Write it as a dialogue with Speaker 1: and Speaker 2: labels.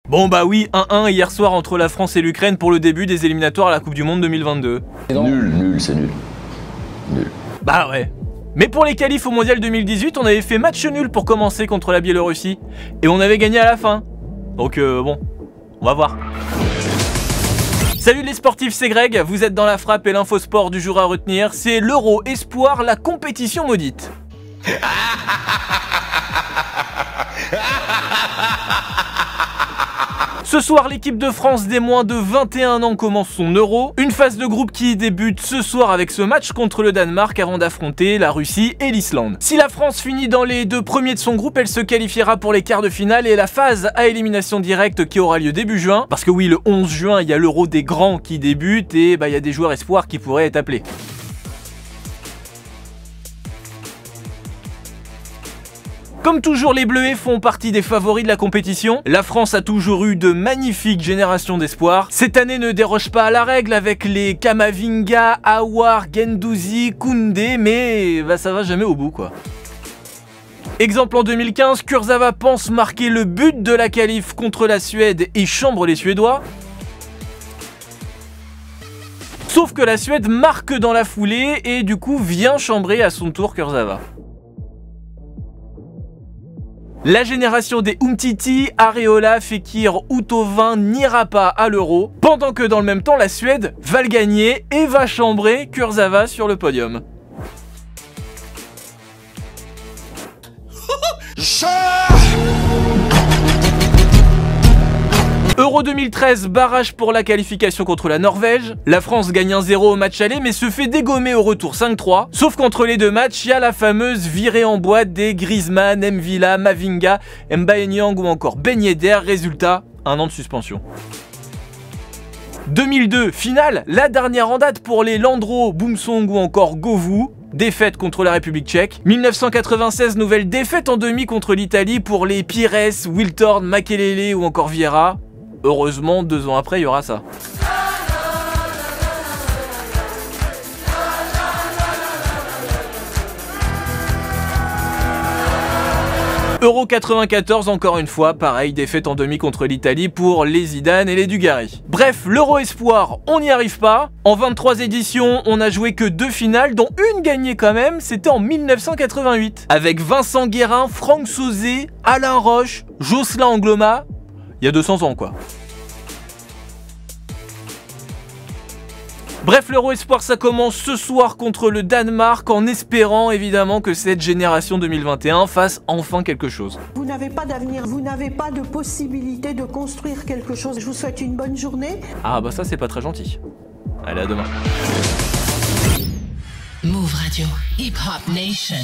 Speaker 1: Bon bah oui, 1-1 hier soir entre la France et l'Ukraine pour le début des éliminatoires à la Coupe du Monde 2022.
Speaker 2: Nul, c'est nul. Nul.
Speaker 1: Bah ouais. Mais pour les qualifs au Mondial 2018, on avait fait match nul pour commencer contre la Biélorussie. Et on avait gagné à la fin. Donc bon, on va voir. Salut les sportifs, c'est Greg, vous êtes dans la frappe et l'infosport du jour à retenir, c'est l'Euro Espoir, la compétition maudite. Ce soir, l'équipe de France des moins de 21 ans commence son Euro. Une phase de groupe qui débute ce soir avec ce match contre le Danemark avant d'affronter la Russie et l'Islande. Si la France finit dans les deux premiers de son groupe, elle se qualifiera pour les quarts de finale et la phase à élimination directe qui aura lieu début juin. Parce que oui, le 11 juin, il y a l'Euro des grands qui débute et il y a des joueurs espoirs qui pourraient être appelés. Comme toujours, les Bleuets font partie des favoris de la compétition. La France a toujours eu de magnifiques générations d'espoir. Cette année ne déroge pas à la règle avec les Kamavinga, Aouar, Guendouzi, Koundé, mais ça va jamais au bout quoi. Exemple en 2015, Kurzawa pense marquer le but de la qualif contre la Suède et chambre les Suédois. Sauf que la Suède marque dans la foulée et du coup vient chambrer à son tour Kurzawa. La génération des Umtiti, Areola, Fekir ou Thauvin n'ira pas à l'Euro, pendant que dans le même temps la Suède va le gagner et va chambrer Kurzawa sur le podium. Euro 2013, barrage pour la qualification contre la Norvège. La France gagne 1-0 au match aller mais se fait dégommer au retour 5-3. Sauf qu'entre les deux matchs, il y a la fameuse virée en boîte des Griezmann, Mvila, Mavinga, Mbaye-Niang ou encore Ben Yedder. Résultat, 1 an de suspension. 2002, finale, la dernière en date pour les Landreau, Boumsong ou encore Govou. Défaite contre la République tchèque. 1996, nouvelle défaite en demi contre l'Italie pour les Pires, Wiltord, Makelele ou encore Vieira. Heureusement, 2 ans après, il y aura ça. Euro 94, encore une fois, pareil, défaite en demi contre l'Italie pour les Zidane et les Dugarry. Bref, l'Euro Espoir, on n'y arrive pas. En 23 éditions, on a joué que 2 finales, dont une gagnée quand même, c'était en 1988. Avec Vincent Guérin, Franck Sauzet, Alain Roche, Jocelyn Angloma. Il y a 200 ans quoi. Bref, l'Euro Espoir ça commence ce soir contre le Danemark en espérant évidemment que cette génération 2021 fasse enfin quelque chose.
Speaker 3: Vous n'avez pas d'avenir, vous n'avez pas de possibilité de construire quelque chose. Je vous souhaite une bonne journée.
Speaker 1: Ah bah ça c'est pas très gentil. Allez à demain.
Speaker 4: Move Radio, Hip Hop Nation.